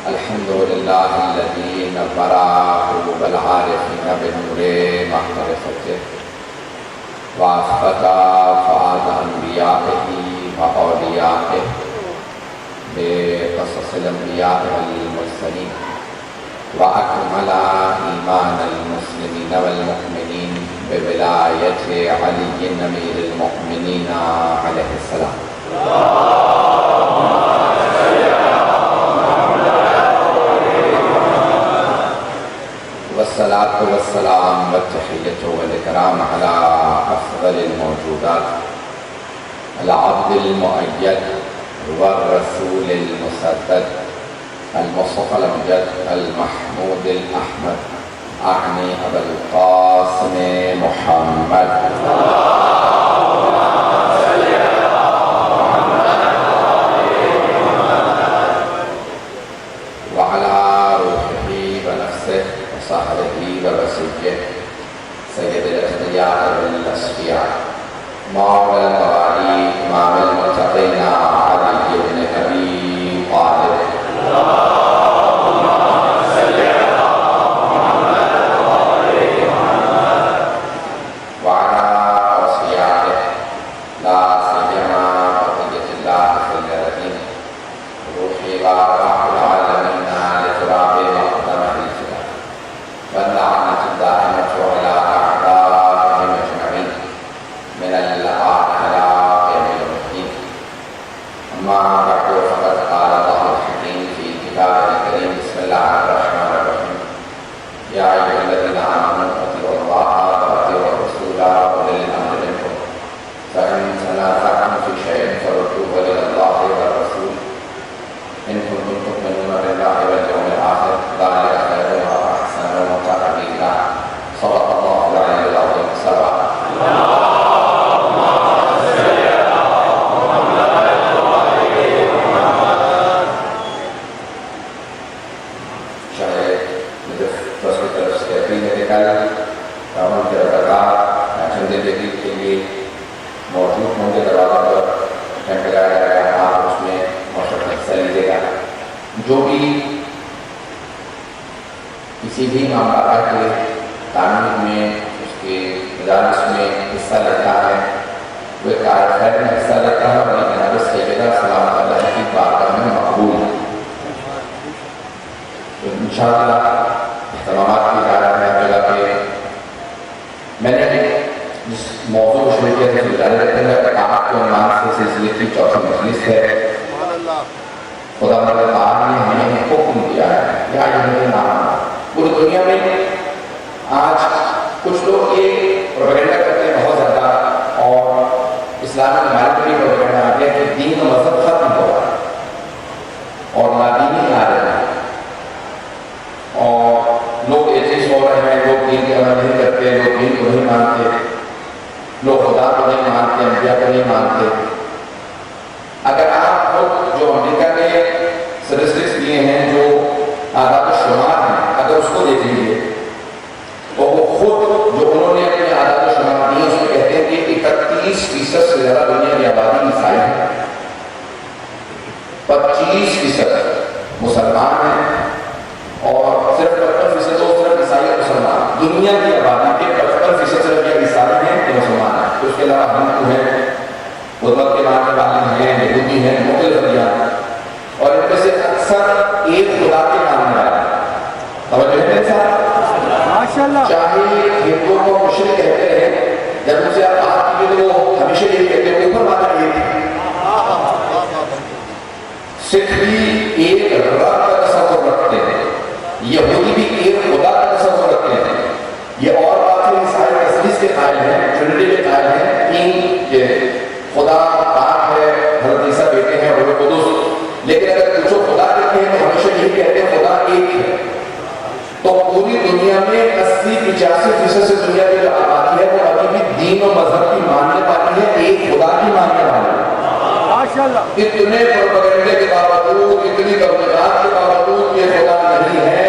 الحمد لله الذي نبر قلوب العارفين بنور معرفته وأثبت فؤاد أنبيائه وأوليائه بقصص الأنبياء والمرسلين وأكمل إيمان المسلمين والمؤمنين بولاية علي أمير المؤمنين عليه السلام. والصلاة والسلام والتحية والإكرام على أفضل الموجودات العبد المؤيد والرسول المسدد المصطفى الأمجد المحمود الأحمد أعني أبا القاسم محمد وعلى روحه ونفسه وصحبه ورسوله سيد الأتقياء والأصفياء مولى الموالي إمام المتقين علي بن أبي طالب وعلى أصفيائه لا سيما بقية الله في الأرضين روحي وأرواح العالمين لتراب مقدم الجلال واللعنة الدائمة على أعدائهم أجمعين من الآخرة يوم الدين. أما بعد فقد قال الله الحكيم في كتابه الكريم بسم الله الرحمن الرحيم يا أيها الذين آمنوا أطيعوا الله وأطيعوا الرسول وأولي الأمر منكم فإن تنازعتم في شيء فردوه إلى الله والرسول إن كنتم تؤمنون بالله واليوم الآخر ذلك خير وأحسن وتأويلا. صدق الله العلي العظيم. صلوات موجود ہوں گے دروازہ پر ٹینٹ لگایا جائے گا، آپ اس میں مشرف حصہ لیجیے گا. جو بھی کسی بھی معاملات کے تعمیر میں اس کے مدارس میں حصہ لیتا ہے وہ ایک کار خیر میں حصہ لیتا ہے اور ایک نظر سیدہ سلامت اللہ کی بارگاہ میں مقبول ہے. تو انشاءاللہ اہتمامات کی جا رہا ہے ہر جگہ پہ. میں نے جس موضوع کو شروع کیا تھا گزارے رہتے ہیں اقامت کے عنوان سے سلسلے کی چوتھی مجلس ہے. خدا تعالیٰ نے ہمیں حکم دیا ہے یا یہ نام پوری دنیا میں آج کچھ لوگ یہ پروپیگنڈا کرتے ہیں بہت زیادہ اور اسلامی ممالک میں پروپیگنڈا آ گیا کہ دین و مذہب ختم ہو رہا ہے اور نادینی آ رہے ہیں اور لوگ ایتھیسٹ ہو رہے ہیں، لوگ دین کی عمل نہیں کرتے، لوگ دین کو نہیں مانتے، لوگ خدا کو نہیں مانتے، انبیاء کو نہیں مانتے. اگر آپ لوگ جو امریکہ نے سٹیٹسٹکس دیے ہیں جو آداد و شمار ہیں اگر اس کو دیکھیں گے تو وہ خود جو انہوں نے اپنے آداد و شمار دیے اس میں کہتے ہیں کہ 31% سے زیادہ دنیا کی آبادی عیسائی ہے، 25% مسلمان ہیں اور صرف 55% تو صرف عیسائی اور مسلمان. دنیا کی آبادی کے 55% صرف یہ عیسائی ہیں کہ مسلمان ہیں. اس کے علاوہ ہندو ہیں، بدھ کے ماننے والے ہیں، یہودی ہیں، مختلف ادیان ہیں اور ان میں سے اکثر ایک خدا کے ماننے والے ہیں. توجہ ہے صاحب؟ چاہے ہندو کو مشرک کہتے ہیں، جب ان سے آپ بات کیجیے تو وہ ہمیشہ یہی کہتے ہیں اوپر مانا ایک ہے. سکھ بھی ایک رب کا تصور رکھتے ہیں، یہودی بھی ایک خدا کا تصور رکھتے ہیں. یہ اور بات ہے عیسائی تثلیث کے قائل ہیں، ٹرینٹی کے قائل ہیں، تین کہ خدا پاک ہے، حضرت عیسیٰ بیٹے ہیں، روح القدس. لیکن اگر پوچھو خدا کہتے ہیں تو ہمیشہ یہی کہتے ہیں خدا ایک ہے. تو پوری دنیا میں 80-85% سے دنیا کی جو آبادی ہے وہ ابھی بھی دین و مذہب کی ماننے والی ہے، ایک خدا کی ماننے والی ہے. اتنے پروپیگنڈے کے باوجود، اتنی تبلیغات کے باوجود یہ خدا نہیں ہے،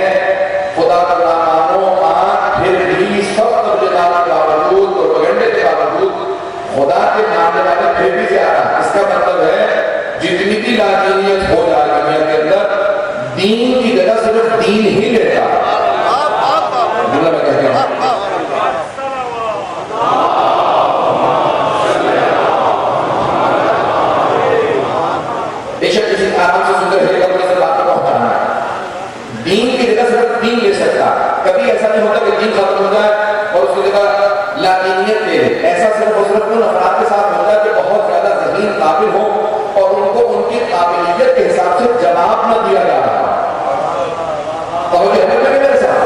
خدا کا نام مانو آنکھ پھر بھی سب تبلیغات کے باوجود، پروپیگنڈے کے باوجود خدا کے ماننے والے پھر بھی زیادہ. اس کا مطلب ہے جتنی بھی لادینیت ہو جائے دنیا کے اندر دین کی جگہ صرف دین ہی لیتا. جملہ میں کہتے ہیں بے شک کسی آرام سے سندر ہے اپنے سے بات کو پہنچانا ہے. دین کی جگہ صرف دین لے سکتا. کبھی ایسا نہیں ہوتا کہ دین ختم ہو جائے اور اس کی جگہ لادینیت لے. ایسا صرف اور صرف ان افراد کے ساتھ ہوتا ہے کہ بہت زیادہ ذہین قابل ہو اور ان کو ان کی قابلیت کے حساب سے جواب نہ دیا جا رہا. توجہ ہے میرے ساتھ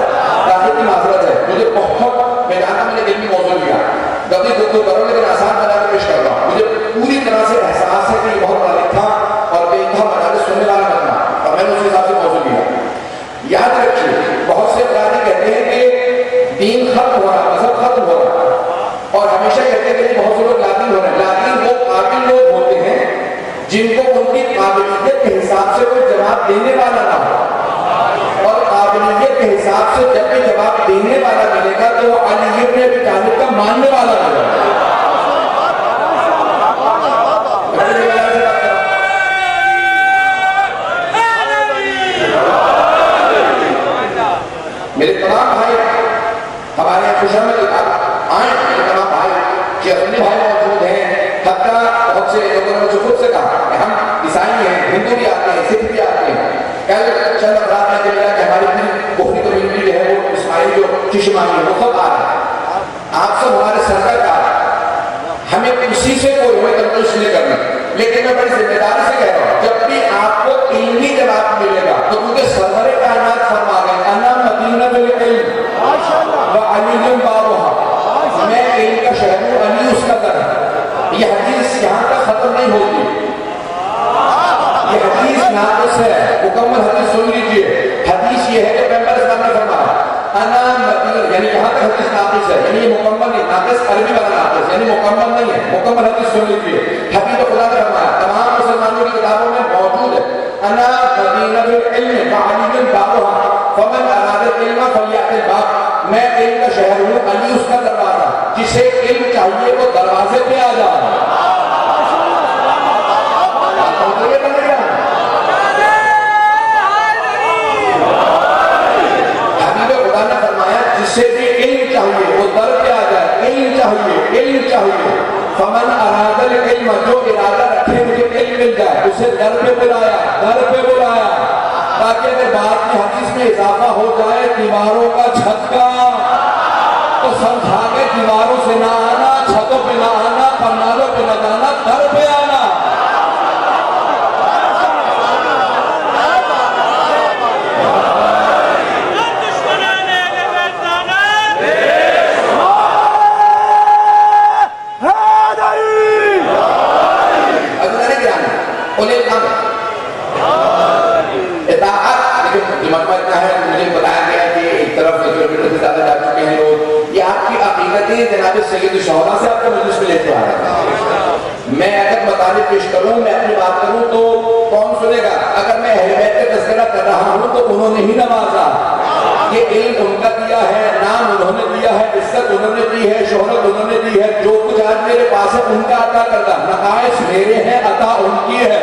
تاخیر کی معذرت ہے. مجھے بہت میں جانتا میں نے علمی موضوع لیا کبھی گفتگو کروں لیکن آسان بنا کے پیش کر رہا ہوں. مجھے پوری طرح سے احساس ہے کہ یہ بہت بڑا لکھا اور بے انتہا مجالس سننے والا بننا اور میں نے اس کے حساب سے موضوع لیا. یاد رکھیے بہت سے افراد کہتے ہیں کہ دین ختم ہو رہا مذہب ختم ہو رہا اور ہمیشہ کہتے ہیں کہ بہت سے لوگ لادین ہو رہے ہیں. لادین وہ قابل لوگ ہوتے ہیں جن کو ان کی قابلیت کے حساب سے کوئی جواب دینے والا نہ ہو اور قابلیت کے حساب سے جب بھی جواب دینے والا ملے گا تو وہ علی ابن ابی طالب کا ماننے والا ملے گا. میرے تمام بھائی ہمارے یہاں خوشی میں آئے میرے تمام بھائی کہ اپنے بھائی موجود ہیں. حتیٰ بہت سے لوگوں نے مجھے خود سے کہا کہ ہم عیسائی ہیں, ہندو بھی آتے ہیں, سکھ بھی آتے ہیں. کل چند افراد نے کہا کہ ہماری بخاری کمیونٹی جو ہے وہ اسماعیل جو چشمانی ہے وہ خود آ رہا ہے. آپ سب ہمارے سرکار کا ہمیں کسی سے کوئی ہوئے تنقید نہیں کرنا لیکن میں بڑی ذمہ داری سے کہہ رہا ہوں جب بھی آپ کو علمی جواب ملے گا تو کیونکہ سرور کائنات فرما گئے انا مدینہ العلم وعلی بابها میں علم کا شہر ہوں علی اس کا در ہے. یہ حدیث یہاں تک ختم نہیں ہوتی. یہ حدیث ناقص ہے. مکمل حدیث سن لیجیے. حدیث یہ ہے کہ پیغمبر اسلام نے فرمایا انا مدینہ یعنی یہاں تک حدیث ناقص ہے یعنی یہ مکمل نہیں. ناقص عربی والا ناقص یعنی مکمل نہیں ہے. مکمل حدیث سن لیجیے. حبیب خدا نے فرمایا تمام مسلمانوں کی کتابوں میں موجود ہے انا مدینہ العلم وعلی بابها فمن اراد العلم فلیأت الباب. میں علم کا شہر ہوں علی اس کا دروازہ. جسے علم چاہیے وہ دروازے پہ آ جائے. جسے بھی علم چاہیے وہ در پہ آ جائے. علم چاہیے علم چاہیے. فمن اراد العلم جو ارادہ رکھے مجھے علم مل جائے اسے در پہ بلایا. در پہ بلایا تاکہ اگر بات کی حدیث میں اضافہ ہو جائے دیواروں کا چھتکا تو سمجھا کے دیواروں سے نہ آنا, چھتوں پہ نہ آنا, پنالوں پہ نہ جانا, در پہ آنا. مجھے بتایا گیا کہ ایک طرف کلومیٹر سے زیادہ جا چکے ہیں لوگ. یہ آپ کی عقیدتیں جناب سید الشہداء سے آپ کا مجلس میں لیتے آ رہے ہیں. میں اگر مطالب پیش کروں میں اپنی بات کروں تو کون سنے گا؟ اگر میں اہل بیت کا تذکرہ کر رہا ہوں تو انہوں نے ہی نوازا. یہ علم ان کا دیا ہے, نام انہوں نے دیا ہے, عزت انہوں نے دی ہے, شہرت انہوں نے دی ہے. جو کچھ آج میرے پاس ہے ان کا عطا کردہ. نقائص میرے ہیں, عطا ان کی ہے.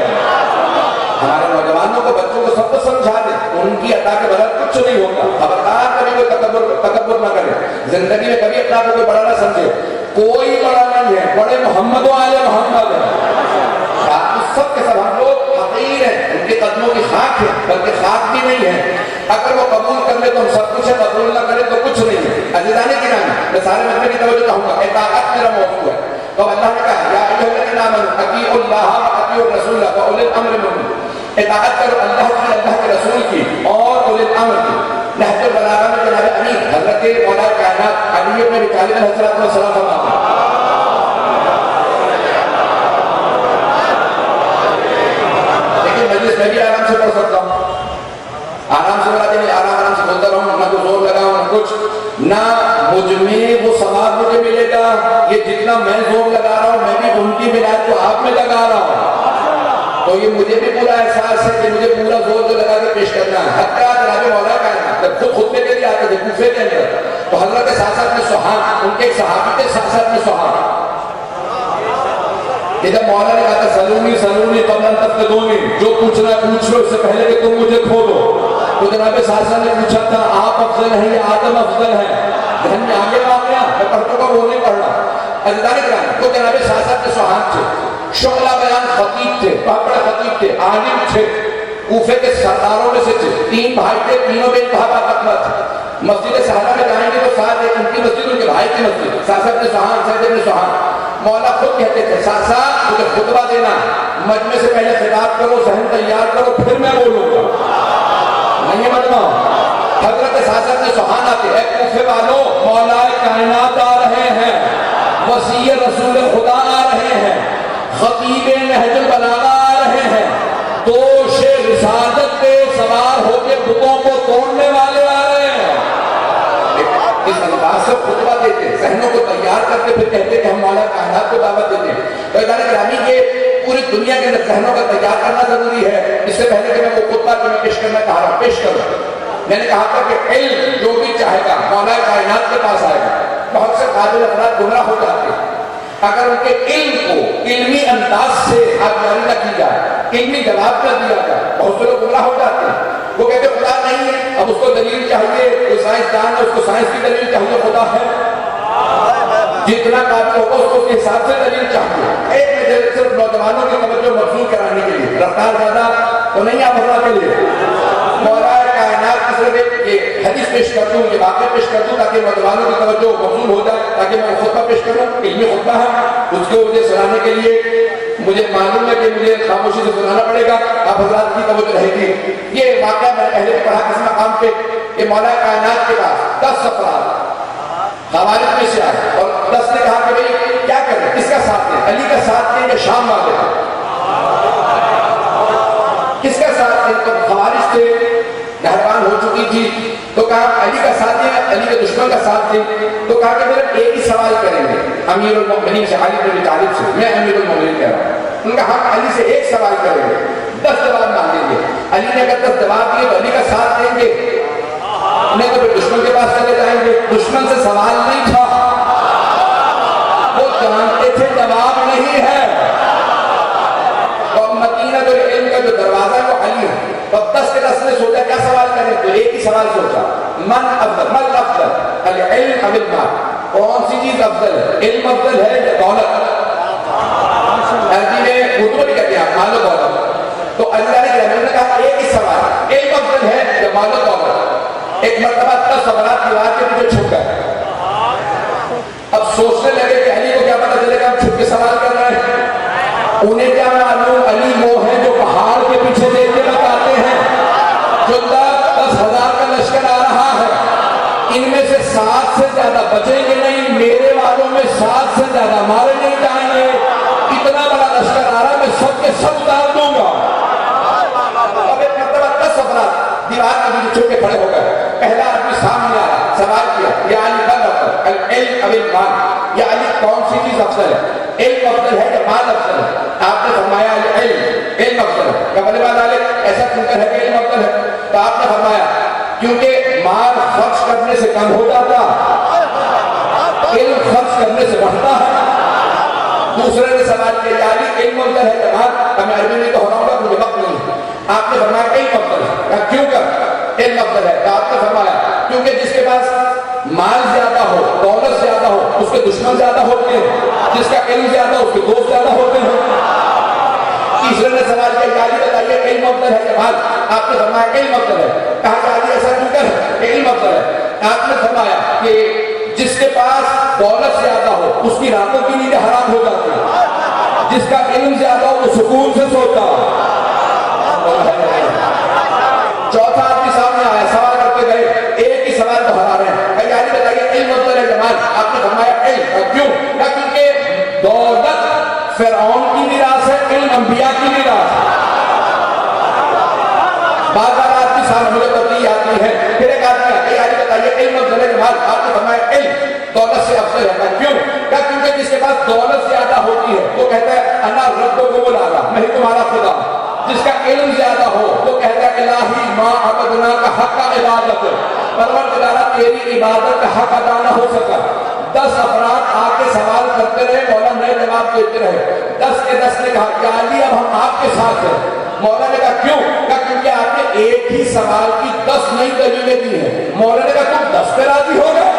ہمارے نوجوانوں کو بچوں کو سب کو سمجھا دیں ان کی عطا کے بغیر کچھ نہیں ہوتا. خبردار کبھی کوئی تکبر نہ کرے. زندگی میں کبھی اپنا کو کوئی بڑا نہ سمجھے. کوئی بڑا نہیں ہے, بڑے محمد و آل محمد ہیں. سب کے سب ہم لوگ حقیر ہیں, ان کے قدموں کی خاک ہے بلکہ خاک بھی نہیں ہے. اگر وہ قبول کر لے تو ہم سب کچھ ہے, قبول نہ کرے تو کچھ نہیں ہے. عزیزان گرامی میں سارے مجمع کی توجہ چاہوں گا. اطاعت میرا موضوع ہے. تو اللہ نے کہا یا ایھا الذین آمنوا اطیعوا اللہ واطیعوا الرسول واولی الامر منکم. اطاعت کرو اللہ کی, اللہ کے رسول کی اور اولی الامر کی. نہج البلاغہ میں جناب امیر حضرت مولا کائنات علی بن ابی طالب علیہ السلام فرماتے ہیں مجلس میں بھی آرام سے پڑھ سکتا ہوں. آرام سے بڑھا دیں, آرام سے بولتا رہوں, نہ کوئی زور لگاؤں نہ کچھ. نہ مجھ میں وہ ثواب مجھے ملے گا. یہ جتنا میں زور لگا رہا ہوں میں بھی ان کی بنیاد کو آپ میں لگا رہا ہوں. تو یہ مجھے بھی پورا احساس ہے کہ مجھے پورا زور جو لگا کے پیش کرنا ہے. حتیٰ جناب مولا کائنات جب خود خطبے کے لیے آتے تھے کوفے کے اندر تو حضرت ساسد میں سہان, ان کے ایک صحابی تھے ساسد میں سہان. جب مولا نے کہا تھا سلونی سلونی قبل ان تفتدونی, جو پوچھنا ہے پوچھ لو اس سے پہلے کہ تم مجھے کھولو. تو جناب ساسا نے پوچھا تھا آپ افضل ہیں یا آدم افضل ہیں؟ ذہن میں آگے واقعہ میں پڑھوں گا وہ نہیں پڑھ رہا عزیزان کرام. تو جناب ساسا کے سہان تھے, شعلہ بیان خطیب تھے, بہت بڑے خطیب تھے, عالم تھے, کوفے کے سرداروں میں سے تھے, 3 بھائی تھے, تینوں بے انتہا تقویٰ تھے. مسجد صحابہ میں جائیں گے تو ساتھ ایک ان کی مسجد ان کے بھائی کی مسجد, ساسا ابن سہان, سید ابن سہان. مولا خود کہتے تھے ساسا مجھے خطبہ دینا, مجمع سے پہلے خطاب کرو, ذہن تیار کرو, پھر میں بولوں گا. نہیں مجمع حضرت ساسا ابن سہان آتے ہیں, کوفے والوں مولا کائنات آ رہے ہیں, وسیع رسول خدا آ رہے ہیں, خطیب نہج البلاغہ آ رہے ہیں, دوش رسالت پہ سوار ہو کے بتوں کو توڑنے والے آ رہے ہیں. اس انداز سے خطبہ دیتے, ذہنوں کو تیار کرتے, پھر کہتے کہ ہم مولا کائنات کو دعوت دیتے ہیں. تو ادارے گرامی کے پوری دنیا کے اندر ذہنوں کا تیار کرنا ضروری ہے. اس سے پہلے کہ میں وہ خطبہ جو میں پیش کرنا چاہ رہا ہوں پیش کروں, میں نے کہا تھا کہ علم جو بھی چاہے گا مولا کائنات کے پاس آئے گا. بہت سے قابل افراد گمراہ ہو جاتے ہیں اگر ان کے علم کو علمی انداز سے آپ جاری نہ کی جائے, علمی جواب نہ دیا جائے. بہت سے لوگ گمراہ ہو جاتے ہیں, وہ کہتے ہیں خدا نہیں ہے, اب اس کو دلیل چاہیے, کوئی سائنسدان ہے اس کو سائنس کی دلیل چاہیے, خدا ہے جتنا قابل ہوگا اس کو اس کے حساب سے دلیل چاہیے. ایک میں صرف نوجوانوں کی توجہ مبذول کرانے کے لیے, رفتار زیادہ تو نہیں آپ اللہ کے لیے, مولا کائنات کی صرف یہ حدیث پیش کر دوں, یہ واقعہ پیش کر دوں تاکہ نوجوانوں کی توجہ مبذول ہو جائے, تاکہ میں خطبہ پیش کروں. علمی خطبہ ہے, اس کو مجھے سنانے کے لیے مجھے معلوم ہے کہ مجھے خاموشی سے سنانا پڑے گا, آپ حضرات کی توجہ رہے گی. یہ واقعہ میں پہلے پڑھا کس مقام پہ کہ مولا کائنات کے پاس 10 افراد خوارج میں سے آئے اور 10 نے کہا کہ بھئی کیا کر رہے, کس کا ساتھ دیں, علی کا ساتھ دیں یا شام والے کا, کس کا ساتھ دیں؟ تو خوارج تھے, مہربان ہو چکی تھی, تو کہا علی کا ساتھ دیں, علی کے دشمن کا ساتھ دیں. تو کہا کہ پھر ایک ہی سوال کریں گے امیر المؤمنین سے, علی بن ابی طالب سے, میں امیر المؤمنین کہہ رہا ہوں. ان کا حق علی سے ایک سوال کریں گے, 10 جواب مانگیں گے. علی نے اگر 10 جواب دیے تو علی کا ساتھ دیں گے, انہیں تو پھر دشمن کے پاس چلے جائیں گے. دشمن سے سوال نہیں تھا, وہ جانتے تھے جواب نہیں ہے. اور مدینہ جو علم کا جو دروازہ ہے وہ علی ہے. اب 10 کے 10 نے سوچا کیا سوال کریں, تو ایک ہی سوال سوچا, من افضل, من افضل, العلم ام المال, کون سی چیز افضل ہے, علم افضل ہے یا دولت؟ عربی میں اردو بھی کہتے ہیں مال و دولت. تو اللہ نے کہا ایک ہی سوال, علم افضل ہے یا مال و دولت؟ ایک مرتبہ 10 افراد دیوار کے پیچھے چھپ گئے. اب سوچنے لگے کہ علی کو کیا پتہ چلے گا ہم چھپ کے سوال کر رہے ہیں. انہیں کیا معلوم علی وہ ہے جو پہاڑ کے پیچھے دیکھ کے بتاتے ہیں, جو 10,000 کا لشکر آ رہا ہے, ان میں سے 7 سے زیادہ بچیں گے نہیں, میرے والوں میں 7 سے زیادہ مارے نہیں جائیں گے. اتنا بڑا لشکر آ رہا ہے, میں سب کے سب اتار دوں گا. اب ایک مرتبہ 10 افراد دیوار کے پیچھے چھپ کے کھڑے ہو گئے. پہلا آدمی سامنے آیا, سوال کیا, یا علی بن افضل, العلم ام المال, یا علی کون سی چیز افضل ہے, علم افضل ہے یا مال افضل ہے؟ آپ نے فرمایا علم افضل ہے. کبھی بات ایسا کیوں کر ہے کہ علم افضل ہے؟ تو آپ نے فرمایا کیونکہ مال خرچ کرنے سے کم ہو جاتا, علم خرچ کرنے سے بڑھتا ہے. دوسرے نے سوال کیا یا علی علم افضل ہے یا مال؟ میں عربی میں دہراؤں گا, مجھے وقت نہیں. آپ نے فرمایا علم افضل ہے. کیوں کر علم افضل ہے؟ تو آپ نے فرمایا کیونکہ جس کے پاس مال زیادہ ہو, دولت زیادہ ہو, اس کے دشمن زیادہ ہوتے ہیں, جس کا علم زیادہ ہو اس کے دوست زیادہ ہوتے ہیں. تیسرے نے سوال کیا یا علی بتائیے علم افضل ہے یا مال؟ آپ نے فرمایا علم افضل ہے. کہا کہ علی ایسا کیوں کر علم افضل ہے؟ آپ نے فرمایا کہ جس کے پاس دولت زیادہ ہو اس کی راتوں کی نیندیں حرام ہو جاتی ہے, جس کا علم زیادہ ہو وہ سکون سے سوتا. چوتھا آدمی سامنے آیا, سوال کرتے گئے, ایک ہی سوال کو ہرا رہے ہیں, کہ علی بتائیے علم افضل ہے یا مال؟ آپ نے فرمایا علم. کیوں؟ کیونکہ دولت فرعون کی میراث ہے, علم انبیاء کی میراث ہے. بعض آدمی سامنے مجھے تبدیلی آتی ہے, پھر ایک آدمی آتی ہے, علی بتائیے علم افضل ہے یا مال؟ آپ نے فرمایا علم دولت سے افضل ہے. کیوں؟ کیونکہ جس کے پاس دولت زیادہ ہوتی ہے وہ کہتا ہے انا ربکم الاعلی, میں تمہارا خدا. جس کا علم زیادہ ہو وہ کہتا ہے الہی ما عبدناک حق عبادت, پروردگارا تیری عبادت کا حق ادا نہ ہو سکا. 10 افراد آ کے سوال کرتے رہے, مولا نئے جواب دیتے رہے. 10 کے 10 نے کہا کہ علی اب ہم آپ کے ساتھ ہیں, مولانا نے کہا کیوں؟ کہا کیونکہ آپ نے ایک ہی سوال کی 10 نئی دلیلیں دی ہیں۔ مولانا نے کہا تم 10 پہ راضی ہو گئے؟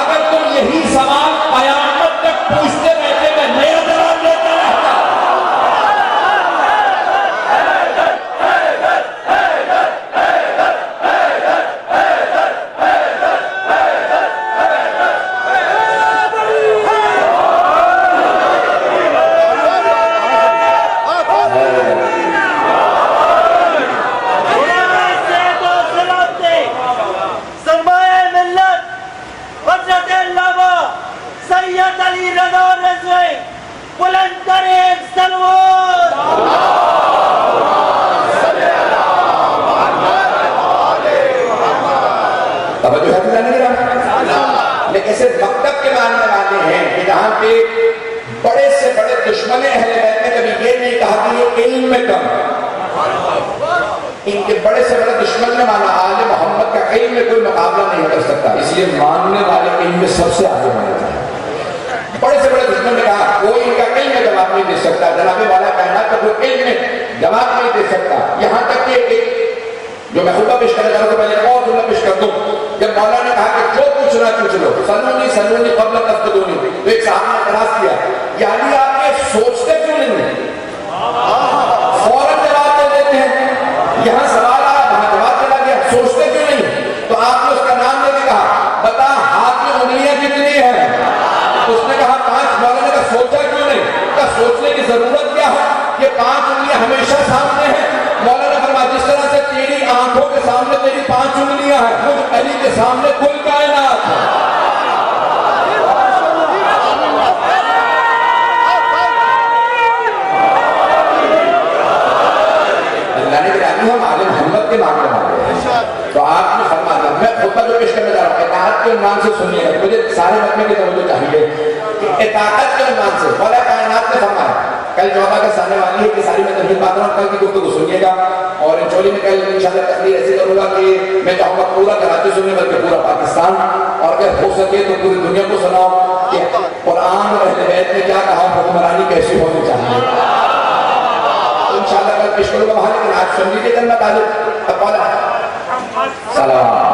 اگر تم یہی سوال قیامت تک پوچھتے رہتے میں نیا جواب دیتا رہتا۔ ایسے مکتب کے ماننے والے ہیں کہ جہاں پہ بڑے سے بڑے دشمن اہل بیت نے کبھی یہ نہیں کہا کہ یہ علم میں کم، ان کے بڑے سے بڑے دشمن نے مانا آل محمد کا علم میں کوئی مقابلہ نہیں کر سکتا، اس لیے ماننے والے علم میں سب سے آگے مانے جائیں۔ بڑے سے بڑے دشمن نے کہا کوئی ان کا علم میں جواب نہیں دے سکتا، جناب والا کائنات کا کوئی علم میں جواب نہیں دے سکتا۔ یہاں تک کہ جو میں خطبہ پیش کرنے جا رہا ہوں پہلے اور جملہ پیش کر دوں، جب مولانا نے کہا کہ جو پوچھنا پوچھ لو، سلونی قبل تفتدونی، تو ایک صاحب نے اعتراض کیا، یعنی آپ یہ سوچتے کیوں نہیں ہیں؟ فوراً جواب دے دیتے ہیں، یہاں سوال آیا وہاں جواب چلا گیا، سوچتے کیوں نہیں؟ تو آپ نے اس کا نام لے کے کہا بتا ہاتھ میں انگلیاں کتنی ہیں؟ اس نے کہا 5۔ مولانا نے کہا سوچا کیوں نہیں؟ کہا سوچنے کی ضرورت کیا ہے؟ یہ 5 انگلیاں ہمیشہ سامنے ہیں۔ مولانا فرمایا جس طرح سے تیری آنکھوں کے سامنے تیری 5 انگلیاں ہیں، مجھ علی کے سامنے کل کائنات ہے۔ اللہ نے گرامی ہم آل محمد کے مانگنے والے ہیں، تو آپ نے فرمایا میں خطبہ جو پیش کرنے جا رہا ہوں اطاعت کے عنوان سے سنیے گا، مجھے سارے مجمع کی توجہ چاہیے کہ اطاعت کے عنوان سے مولا کائنات نے فرمایا، کل چودہ کا سامنے والی ہے کہ ساری میں تفریح بات رہا ہوں، کل کی گفتگو سنیے گا، اور انچولی میں کل انشاءاللہ تقریر ایسی کروں گا کہ میں چاہوں گا پورا کراچی سننے بلکہ پورا پاکستان، اور اگر ہو سکے تو پوری دنیا کو سناؤ کہ قرآن اور اہل بیت نے کیا کہا، حکمرانی کیسی ہونی چاہیے۔ تو انشاءاللہ کل پیش کروں گا وہاں، لیکن آج سن لیجیے جنت تعلق اقوالا سلام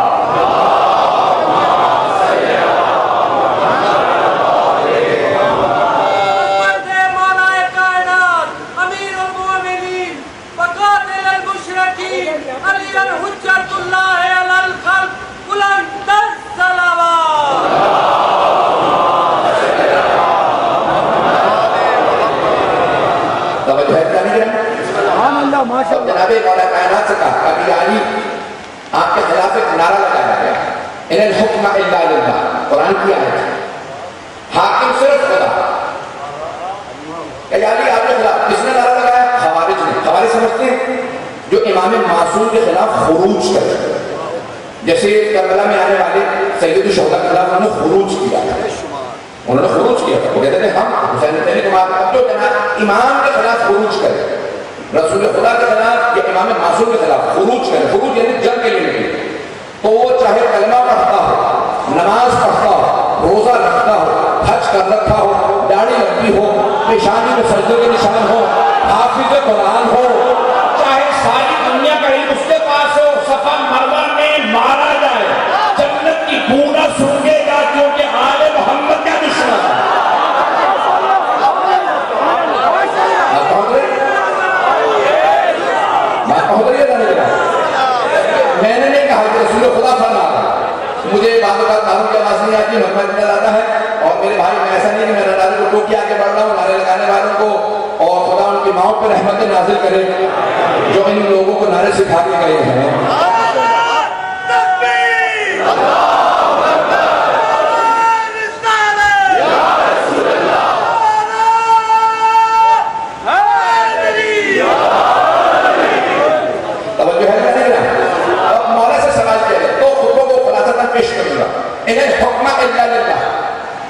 جناب مولا کائنات سے کہا ابھی علی آپ کے خلاف ایک نعرہ لگایا گیا، ان الحکم الا للہ، قرآن کی آیت، حاکم صرف خدا۔ کہ علی آپ کے خلاف کس نے نعرہ لگایا؟ خوارج نے۔ خوارج سمجھتے ہیں جو امام معصوم کے خلاف خروج کرتے، جیسے کربلا میں آنے والے سید الشہداء کے خلاف انہوں نے خروج کیا، انہوں نے خروج کیا، وہ کہتے تھے ہم حسین تیری کو مارتے، جو جناب امام کے خلاف خروج کرے، رسول خدا کے خلاف یا امام معصوم کے خلاف خروج کرے، خروج یعنی جنگ کے لیے نکلے، تو وہ چاہے کلمہ پڑھتا ہو، نماز پڑھتا ہو، روزہ رکھتا ہو، حج کر رکھا ہو، داڑھی لمبی ہو، پیشانی میں سجدے کے نشان ہو، حافظ قرآن ہو، چاہے ساری دنیا کا علم اس کے پاس ہو، صفا مروہ میں مارا جائے جنت کی بو نہ سونگے گا، کیونکہ آل محمد کا دشمن ہے۔ میں نے نہیں کہا کہ رسول خدا فرما رہا، مجھے بعض اوقات معلوم کی آواز نہیں آتی، محمد اتنا زیادہ ہے، اور میرے بھائی میں ایسا نہیں کہ میں نعرے کو ٹوک کے آگے بڑھ رہا ہوں، نعرے لگانے والوں کو، اور خدا ان کی ماؤں پر رحمت نازل کرے جو ان لوگوں کو نعرے سکھا کے گئے ہیں۔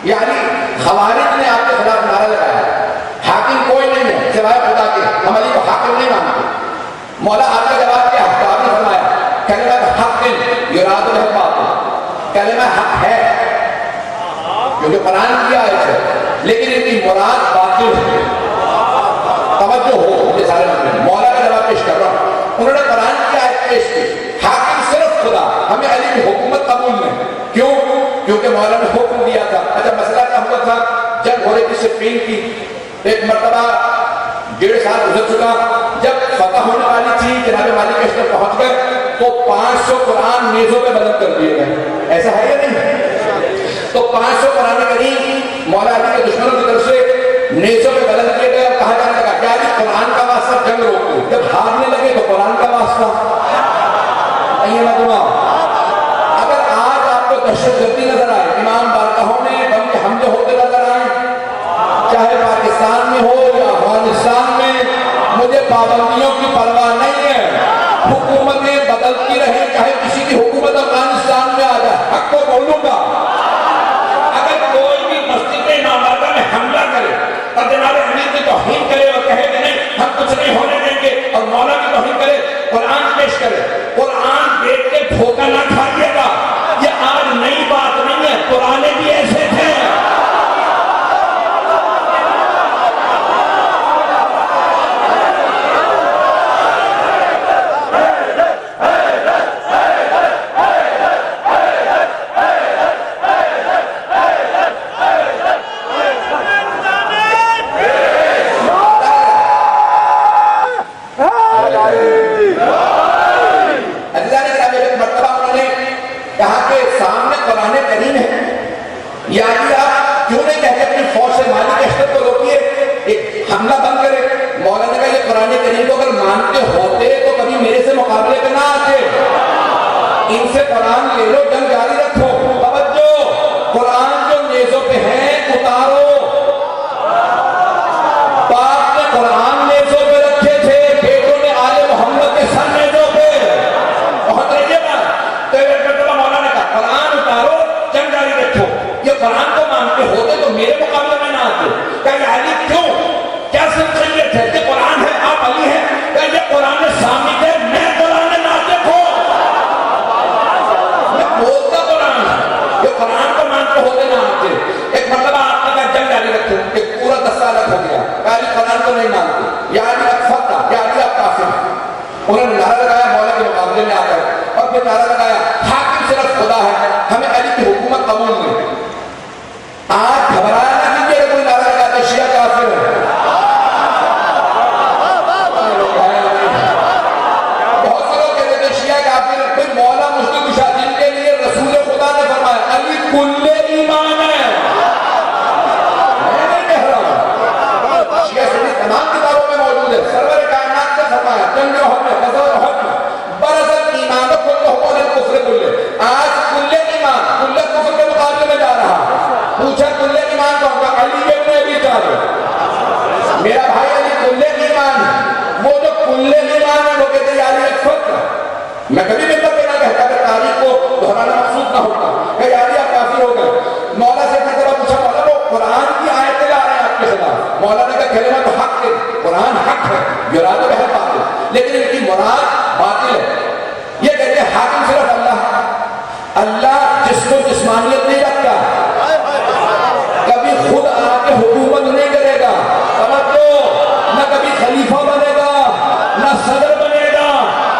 یعنی خوارج نے آپ کے خلاف نعرہ لگایا، حاکم کوئی نہیں ہے سوائے خدا کے، ہم علی کو حاکم نہیں مانتے۔ مولا آپ کا جواب کیا ہے؟ تو آپ نے فرمایا کلمہ حق یراد بہ الباطل، کلمہ حق ہے کیونکہ قرآن کی آیت ہے، لیکن ان کی مراد باطل ہے۔ توجہ ہو یہ سارے مطلب سے پین کی. ایک مرتبہ 1.5 سال گزر چکا, جب فتح ہونے والی تھی جناب مالک اشتر پہنچ گئے تو 500 قرآن میزوں پہ بلند کر دیے گئے. ایسا ہے یا نہیں؟ تو 500 قرآن کریم مولا علی کے دشمنوں کی طرف سے نیزوں پہ بلند کیے گئے اور کہا جانے لگا کیا جی قرآن کا واسطہ جنگ روک دو. جب ہارنے لگے تو قرآن کا واسطہ یہ مجموعہ. اگر آج آپ کو دہشت گردی نظر آئے, امام بارگاہوں میں بم کے حملے ہوتے نظر آئے, چاہے پاکستان میں ہو یا افغانستان میں, مجھے پابندیوں کی پرواہ نہیں ہے. حکومتیں بدلتی رہیں, چاہے کسی کی حکومت افغانستان میں آ جائے, حق کو بولوں گا. اگر کوئی بھی مسجد امام بارگاہ میں حملہ کرے اور جناب امیر کی توہین کرے اور کہے کہ نہیں ہم کچھ نہیں ہونے دیں گے, اور مولا کی توہین کرے, قرآن پیش کرے, قرآن دیکھ کے دھوکہ نہ کھائیے گا. یہ آج نئی بات نہیں ہے, پرانے بھی ایسے تھے. یعنی آپ کیوں نہیں کہتے اپنی فوج سے مالک اشتر کو روکیے, ایک حملہ بند کرے. مولانا نے کہا یہ قرآن کریم کو اگر مانتے ہوتے تو کبھی میرے سے مقابلے پہ نہ آتے. ان سے قرآن لے لو, جنگ جاری رکھو. توجہ, قرآن جو نیزوں پہ ہیں اتارو. باپ نے قرآن نیزوں پہ رکھے تھے, بیٹوں نے آل محمد کے سر نیزوں پہ. بہت رہیے بات. تو ایک مرتبہ مولانا نے کہا قرآن اتارو, جنگ جاری رکھو. یہ قرآن کو مانتے ہوتے تو میرے مقابلے میں نہ آتے. کہ علی کیوں, کیا سمجھیت ہے کہ قرآن ہے آپ علی ہیں, کہ یہ قرآن سامنے ہے, میں قرآن ناطق ہوں, میں بولتا قرآن ہے. یہ قرآن کو مانتے ہوتے نہ آتے. ایک مرتبہ آپ نے کہا جنگ جاری رکھو, کہ پورا 10 سال ہو گیا, کہ علی قرآن کو نہیں مانتے, یا علی آپ فتح, یا علی آپ کافر. انہوں نے نعرہ لگایا مولا کے مقابلے میں آ کر, اور پھر نعرہ لگایا حاکم صرف خدا ہے, ہمیں علی کی حکومت قبول نہیں. آج گھبرایا نہ کیجیے کہ کوئی نعرہ لگاتے شیعہ کافر ہے. بہت سے لوگ کہتے ہیں شیعہ کافر ہے. کوئی مولا مشکل کشا جن کے لیے رسول خدا نے فرمایا علی کل ایمان ہے. میں نہیں کہہ رہا ہوں, شیعہ سنی تمام کتابوں میں موجود ہے. سرور کائنات نے فرمایا جنگ احد میں, غزوہ احد میں, برزل ایمان کل حکم الکفر کلے. آج کل ایمان کل کفر کے مقابلے میں جا رہا. پوچھا کل ایمان کون کا, علی ابن ابی طالب, میرا بھائی علی کل ایمان. وہ جو کل ایمان ہے وہ کہتے ہیں علی ایک فرق. میں کبھی بھی نہ کہتا کہ تاریخ کو دہرانا مقصود نہ ہوتا کہ علی آپ کافر ہو گئے. مولا سے کہتے ہیں پوچھا مولا وہ قرآن کی آیتیں لا رہے ہیں آپ کے خلاف. مولا نے کہا کلمہ تو حق ہے, قرآن حق ہے, یراد بہ باطل, لیکن ان کی مراد باطل ہے. یہ کہتے ہیں حاکم صرف اللہ. اللہ جس کو جسمانیت نہیں رکھتا, کبھی خود آ کے حکومت نہیں کرے گا. توجہ, نہ کبھی خلیفہ بنے گا, نہ صدر بنے گا,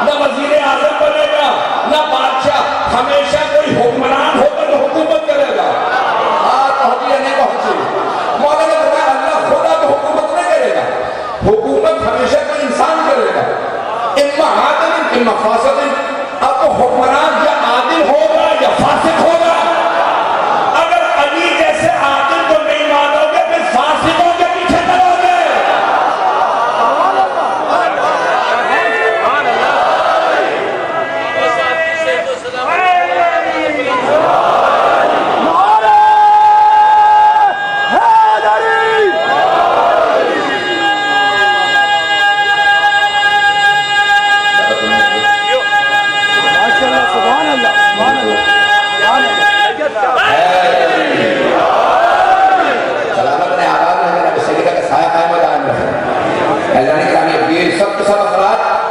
نہ وزیر اعظم بنے گا, نہ بادشاہ. ہمیشہ کوئی حکمران ہو کر حکومت کرے گا. پہنچی یا نہیں پہنچی؟ مولا نے فرمایا اللہ خدا تو حکومت نہیں کرے گا, حکومت ہمیشہ کوئی انسان کرے گا. اما عادل اما فاسد. اب تو حکمران یا عادل ہوگا یا فاسد ہوگا. اگر علی جیسے عادل کو نہیں مانو گے پھر فاسدوں کے پیچھے چلو گے.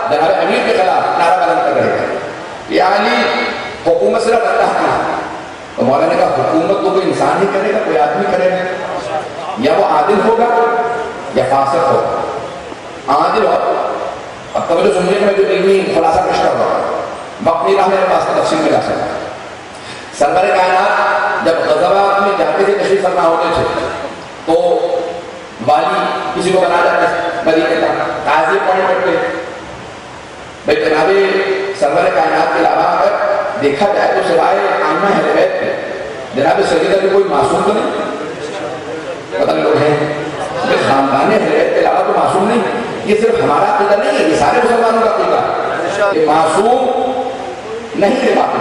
جناب امیر کے خلاف نعرہ بلند کر رہے تھے, یعنی حکومت صرف اللہ کی. تو مولانا نے کہا حکومت تو کوئی انسان ہی کرے گا, کوئی آدمی کرے گا, یا وہ عادل ہوگا یا فاسق ہوگا. عادل ہو. اب توجہ سنیے کہ میں جو علمی خلاصہ پیش کر رہا ہوں, اپنی راہ میرے پاس تفصیل میں جا سکتا. سرور کائنات جب غزوات میں جاتے تھے, تشریف فرما ہوتے تھے, تو والی کسی کو بنا جاتا ہے مدینے کا قاضی اپوائنٹ کرتے بھائی جناب سرور کائنات کے علاوہ اگر دیکھا جائے تو سوائے آئمہ اہل بیت کے جناب سیدہ بھی کوئی معصوم تو نہیں پتہ لوگ ہیں خاندان اہل بیت کے علاوہ تو معصوم نہیں یہ صرف ہمارا عقیدہ نہیں ہے یہ سارے مسلمانوں کا عقیدہ ہے کہ معصوم نہیں ہے باقی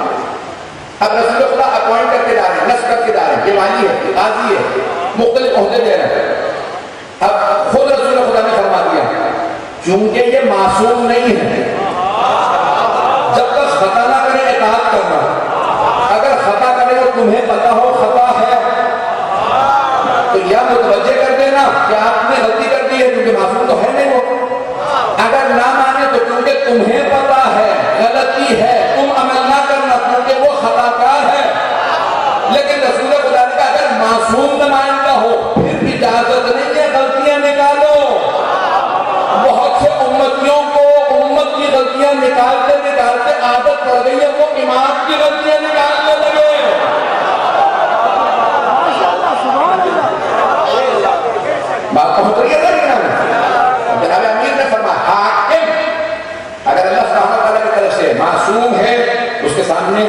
اب رسول خدا اپوائنٹ کر کے جا رہے ہیں نصب کر کے جا رہے ہیں یہ والی ہے قاضی ہے مختلف عہدے دے رہے ہیں اب خود رسول خدا نے فرما دیا چونکہ یہ معصوم نہیں ہے جب تک خطا نہ کرے اطاعت کرنا اگر خطا کرے اور تمہیں پتا ہو خطا ہے تو یا متوجہ کر دینا کہ آپ نے غلطی کر دی ہے کیونکہ معصوم تو ہے نہیں وہ اگر نہ مانے تو کیونکہ تمہیں پتا ہے غلطی ہے تم عمل نہ کرنا کیونکہ وہ خطا کار ہے لیکن رسول خدا نے کہا اگر معصوم نمائندہ ہو پھر بھی اجازت نہیں ہے غلطیاں نکالو بہت سے امتیوں کو امت کی غلطیاں نکالتے نکالتے عادت پڑ گئی ہے وہ امام کی غلطیاں نکالنے لگے بات پہنچ رہی ہے جناب امیر نے فرمایا حاکم اگر اللہ سبحانہ وتعالیٰ کی طرف سے معصوم ہے اس کے سامنے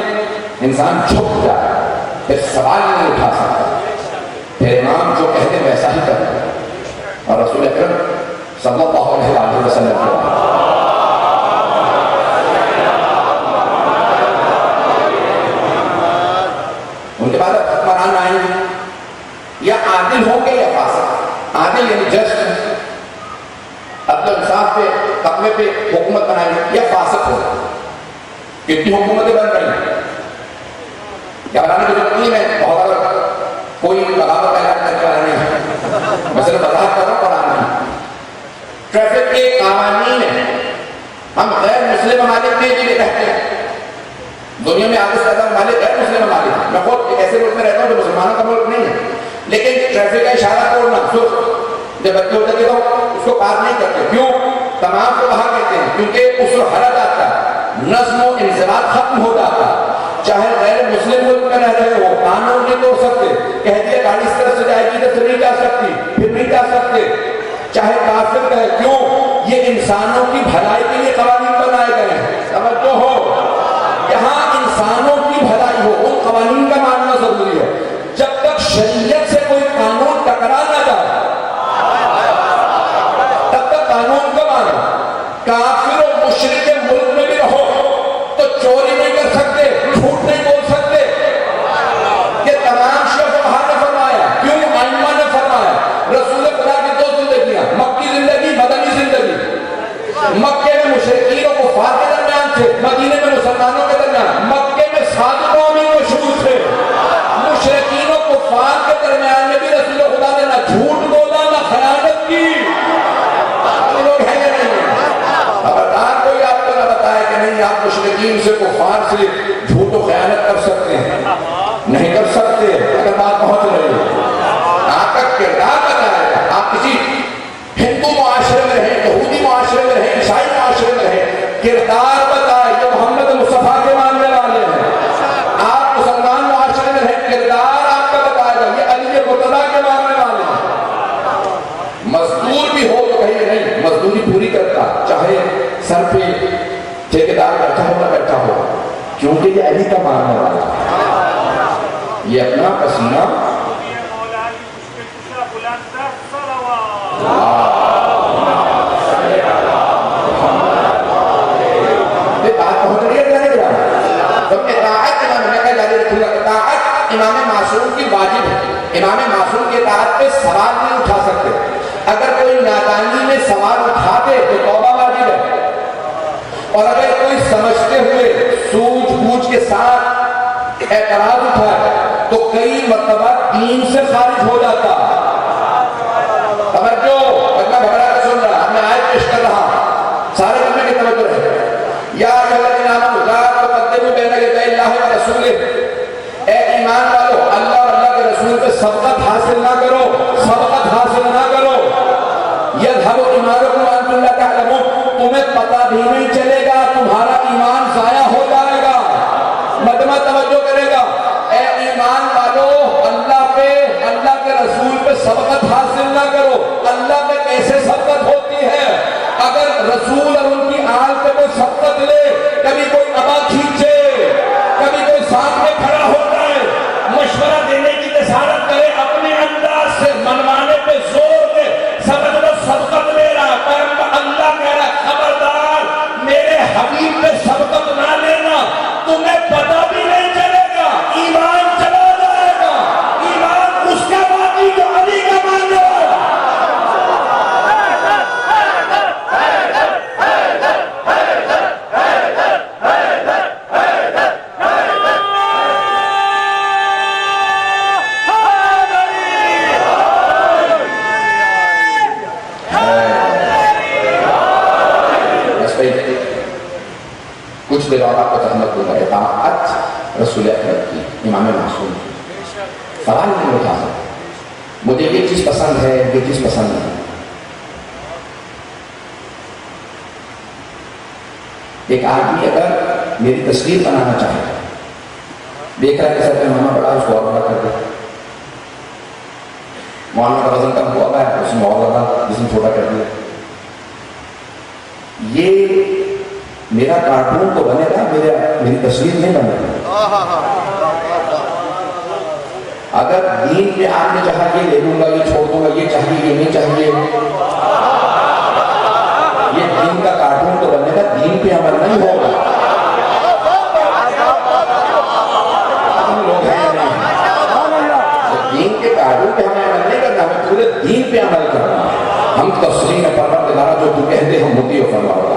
انسان جھک جائے پھر سوال نہیں اٹھا سکتا پھر امام جو کہتے ویسا ہی کرتا اور رسول اکرم صلی اللہ علیہ وسلم ان کے بعد حکمران آئیں گے یا عادل ہوں گے یا فاسق عادل یعنی جسٹ عدل انصاف پہ تقوی پہ حکومت بنائیں گے یا فاسق ہوگا کتنی حکومتیں بن رہی ہیں یا بنانے کی ضرورت نہیں ہے بہت اگر کوئی بغاوت کا علاج کرنے والا نہیں ہے میں صرف وضاحت کر رہا ہوں پڑھانا نہیں ٹریفک کے قوانین ہیں ہم غیر مسلم ممالک میں بھی رہتے ہیں دنیا میں آگے سے زیادہ ممالک غیر مسلم ممالک ہیں میں خود ایک ایسے ملک میں رہتا ہوں جو مسلمانوں کا ملک نہیں ہے لیکن ٹریفک کا اشارہ توڑنا جب بچے ہوتے ہیں تو اس کو پار نہیں کرتے کیوں تمام کو باہر کہتے ہیں کیونکہ اس کو حرج آتا ہے نظم و انضباط ختم ہو جاتا چاہے غیر مسلم ملک میں رہ رہے ہو قانون نہیں توڑ سکتے کہہ دیا گاڑی اس طرح سے جائے گی ادھر سے نہیں جا سکتی پھر نہیں جا سکتے چاہے کافر ہے کیوں یہ انسانوں کی بھلائی کے لیے قوانین بنائے گئے ہیں سمجھو ہو یہاں انسانوں کی بھلائی ہو ان قوانین کا ماننا ضروری ہے جب تک شریعت سے کوئی قانون ٹکرا نہ جائے تب تک قانون کا مانا کافر و مشرک ملک میں بھی رہو تو چوری نہیں کر سکتے جھوٹ نہیں بول سکتے یہ تمام شیخ باہر نے فرمایا کیوں ائمہ نے فرمایا رسول خدا کی دو زندگیاں مکی زندگی مدنی زندگی مکے میں مشرکین و کفار کے درمیان تھے مدینے میں مسلمانوں کے درمیان مکے میں صادقوں میں مشہور تھے مشرکین و کفار کے درمیان میں بھی رسول خدا نے نہ جھوٹ بولا نہ خیانت کی لوگ ہیں یا نہیں خبردار کوئی آپ کو نہ بتائے کہ نہیں آپ مشرکین سے کفار سے جھوٹ و خیانت کر سکتے ہیں نہیں کر سکتے اگر بات پہنچ رہی ہے آپ کا کردار بتائے گا آپ کسی ہندو معاشرے میں رہیں یہودی معاشرے میں رہیں عیسائی معاشرے میں رہیں کردار بتائے جو محمد مصطفیٰ کے ماننے والے ہیں آپ مسلمان معاشرے میں رہیں کردار آپ کا بتائے گا یہ علی مرتضیٰ کے ماننے والے ہیں مزدور بھی ہو تو کہیں نہیں مزدوری پوری کرتا چاہے سر پہ ٹھیکیدار بیٹھا ہو نہ بیٹھا ہو کیونکہ یہ علی کا ماننے والا ہے یہ اپنا پسینہ امام معصوم کی واجب ہے امام معصوم کے اطاعت پہ سوال نہیں اٹھا سکتے اگر کوئی نادانی میں سوال اٹھا دے تو توبہ واجب ہے اور اگر کوئی سمجھتے ہوئے سوجھ بوجھ کے ساتھ اعتراض اٹھائے تو کئی مرتبہ دین سے خارج ہو جاتا توجہ میں گھبرا کے سن رہا میں آیت پیش کر رہا سارے کلمے کی توجہ رہے یا الذین آمنوا لا تقدموا بین یدی اللہ ورسولہ اے ایمان والو اللہ اور اللہ کے رسول پہ سبقت حاصل نہ کرو سبقت حاصل نہ کرو یذهب ایمانکم وانتم لا تعلمون تمہیں پتہ بھی نہیں چلے گا تمہارا ایمان ضائع ہو جائے گا مجمع توجہ کرے گا اے ایمان والو اللہ پہ اللہ کے رسول پہ سبقت حاصل نہ کرو رسول اور ان کی آل پہ کوئی شفقت لے، کبھی کوئی ابا کھینچے، کبھی کوئی ساتھ میں کھڑا ہو جائے، مشورہ دینے کی جسارت کرے، اپنے انداز سے منوانے پہ زور دے، سمجھ لو شفقت لے رہا۔ پیغمبر اللہ کہہ رہا ہے خبردار میرے حبیب پہ شفقت نہ لینا، تمہیں پتہ بھی نہیں چلے گا، ایمان چلا جائے گا۔ ایمان اس کا باقی جو علی کا مان لو۔ کچھ دیر اور آپ کو تحمد ہوگا اطاعت رسول اکرم کی، امام معصوم کی، سوال نہیں اٹھا سکتا مجھے یہ چیز پسند ہے یہ چیز پسند نہیں۔ ایک آدمی اگر میری تصویر بنانا چاہے، دیکھ رہا ہے کہ سر پہ ماما بڑا، اس کو اور بڑا کر دے، مولانا کا وزن کم ہوا ہے اس میں اور زیادہ جسم چھوٹا کر دیا، یہ میرا کارٹون تو بنے گا، میری تصویر نہیں بنے گا۔ اگر دین پہ آپ نے چاہا یہ لے لوں گا، یہ چھوڑ دوں گا، یہ چاہیے یہ نہیں چاہیے، یہ دین کا کارٹون تو بنے گا، دین پہ عمل نہیں ہوگا۔ ہم لوگ ہیں نہیں، دین کے کارٹون پہ ہمیں عمل نہیں کرنا، ہمیں پورے دین پہ عمل کرنا۔ ہم تسلیم پروردگارا جو تو کہتے ہم مطیع فرما بڑا،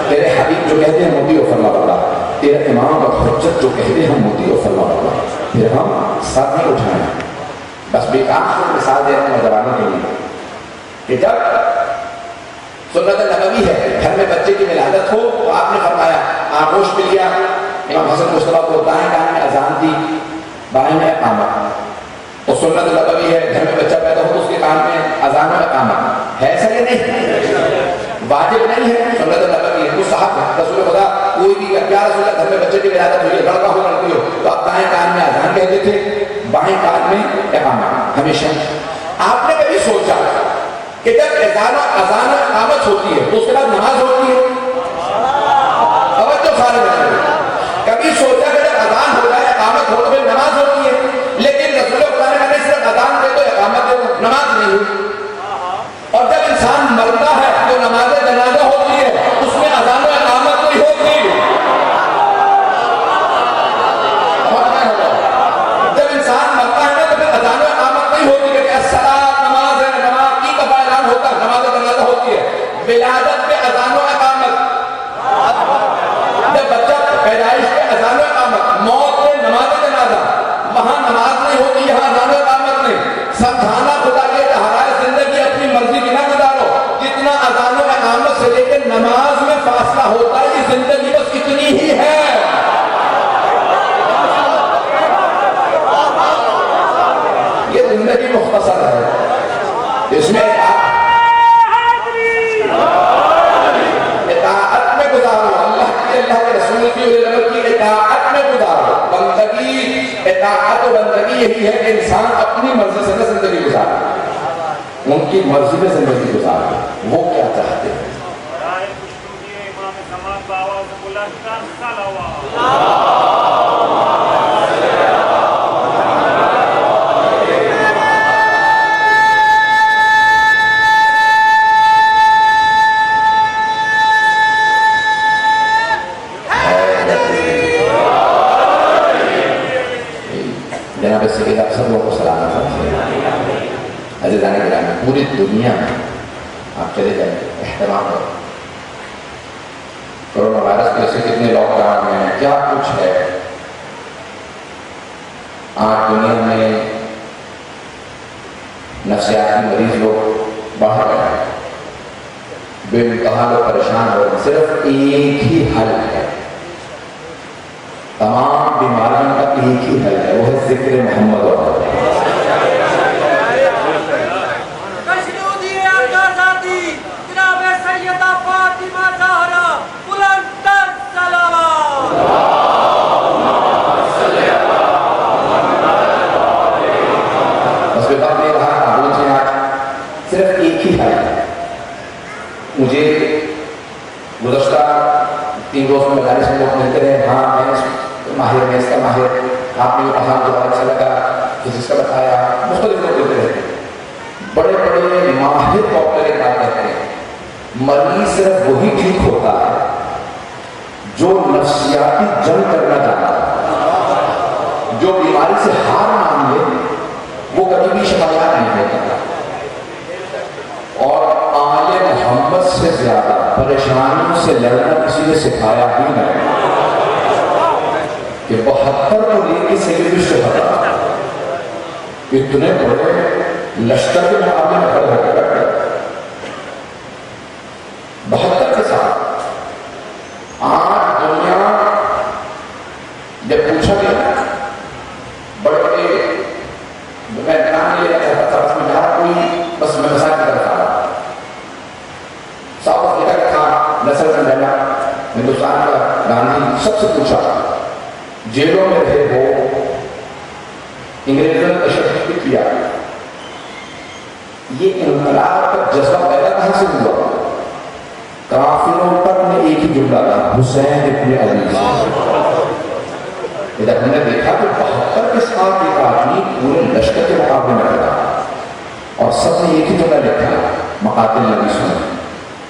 تیرے حبیب جو کہتے ہیں مطیع فرما بڑا، تیرے امام اور حجت جو کہتے ہیں مطیع فرما بڑا، پھر ہم ساتھ نہیں اٹھائیں۔ بس بیکار سے مثال دے رہے ہیں نوجوانوں کے لیے کہ جب سنت نبوی ہے، گھر میں بچے کی ولادت ہو تو آپ نے فرمایا آغوش پہ لیا، امام حسن مصطفیٰ کو دائیں کان میں اذان دی، بائیں میں اقامت، تو سنت نبوی ہے گھر میں بچہ پیدا ہو تو اس کے کان میں اذان و اقامت ہے، ایسا کہ نہیں؟ واجب نہیں ہے، سنت نبوی ہے، مستحب ہے۔ رسول خدا کوئی بھی کیا رسول اللہ گھر میں بچے کی ولادت ہوئی ہے، لڑکا ہو لڑکی ہو، تو آپ دائیں کان میں اذان کہتے تھے، بائیں کان میں اقامت ہمیشہ۔ آپ نے کبھی سوچا کہ جب اذان و اقامت ہوتی ہے تو اس کے بعد نماز ہوتی ہے؟ توجہ سارے بچے، کبھی سوچا کہ جب اذان ہو جائے اقامت ہو تو پھر نماز ہوتی ہے؟ لیکن رسول خدا نے کہا صرف اذان دے دو اقامت دے دو، نماز نہیں ہوئی۔ اور جب انسان مرتا ہے تو نماز جنازہ ہوتی ہے، اس میں اذان و اقامت نہیں ہوتی۔ جب انسان مرتا ہے تو پھر اذان و اقامت نہیں ہوتی کہ الصلاۃ نماز ہے، نماز کی کا اعلان ہوتا ہے، نماز جنازہ ہوتی ہے۔ ولادت پہ اذان و اقامت، جب بچہ پیدائش پہ اذان و اقامت، موت پہ نماز جنازہ، وہاں نماز نہیں ہوتی، یہاں اذان و اقامت نہیں۔ سمجھانا خدا کے تحرائے زندگی اپنی مرضی کی نہ گزارو، جتنا اذان و اقامت سے لے کے نماز میں فاصلہ ہوتا ہے یہ زندگی بس اتنی ہی ہے۔ یہ زندگی مختصر ہے، اس میں اطاعت میں گزارو، اللہ کے رسول کی اطاعت میں گزارو۔ بندگی، اطاعت و بندگی یہی ہے کہ انسان اپنی مرضی سے نہ زندگی گزارے، ان کی مرضی میں زندگی گزارے، وہ کیا چاہتے ہیں۔ جناب سید اکثر لوگوں کو سلام کرتے ہیں، عزیزان گرامی پوری دنیا میں آپ چلے جائیں احترام کرو، کورونا وائرس کے سے کتنے لاک ڈاؤن میں کیا کچھ ہے، آج دنیا میں نفسیاتی مریض لوگ بڑھ رہے ہیں، بے انتہا لوگ پریشان ہو رہے ہیں، صرف ایک ہی حل ہے، تمام بیماریوں کا ایک ہی حل ہے، وہ ہے ذکر محمد و صرف ایک ہی حل ہے، مجھے ہیں اس کا ماہر، آپ نے یہ کہا جو اچھا لگا، فزکس کا بتایا، مختلف لوگ دیتے رہتے ہیں۔ بڑے بڑے ماہر ڈاکٹر کیا کہتے ہیں، مریض صرف وہی ٹھیک ہوتا ہے جو نفسیاتی جنگ کرنا چاہتا ہے، جو بیماری سے ہار مان لے وہ کبھی بھی شفایاب نہیں ہوتا۔ اور آل محمد سے زیادہ پریشانیوں سے لڑنا کسی نے سکھایا ہی نہیں کہ 72 کو لے کے سیلیبس سے بتا اتنے بڑے لشکر کے مقابلے میں کھڑے ہو کے بیٹھے 72 کے ساتھ۔ آج دنیا جب پوچھا گیا بڑے بڑے، میں نام لے رہا تھا بس میں جہاں کوئی بس میں مثال کی طرف آ رہا ساؤتھ افریقہ کا تھا نیلسن منڈیلا، ہندوستان کا گاندھی، سب سے پوچھا جیلوں میں رہے ہو، انگریزوں نے تشدد کیا، یہ انقلاب کا جذبہ پیدا کہاں سے ہوا؟ کافروں پر نے ایک ہی جملہ تھا، حسین ابن علی سے۔ ادھر ہم نے دیکھا کہ 72 کے ساتھ ایک آدمی پورے لشکر کے مقابلے میں کھڑا اور سب نے ایک ہی جملہ لکھا، مقاتل نبی سن،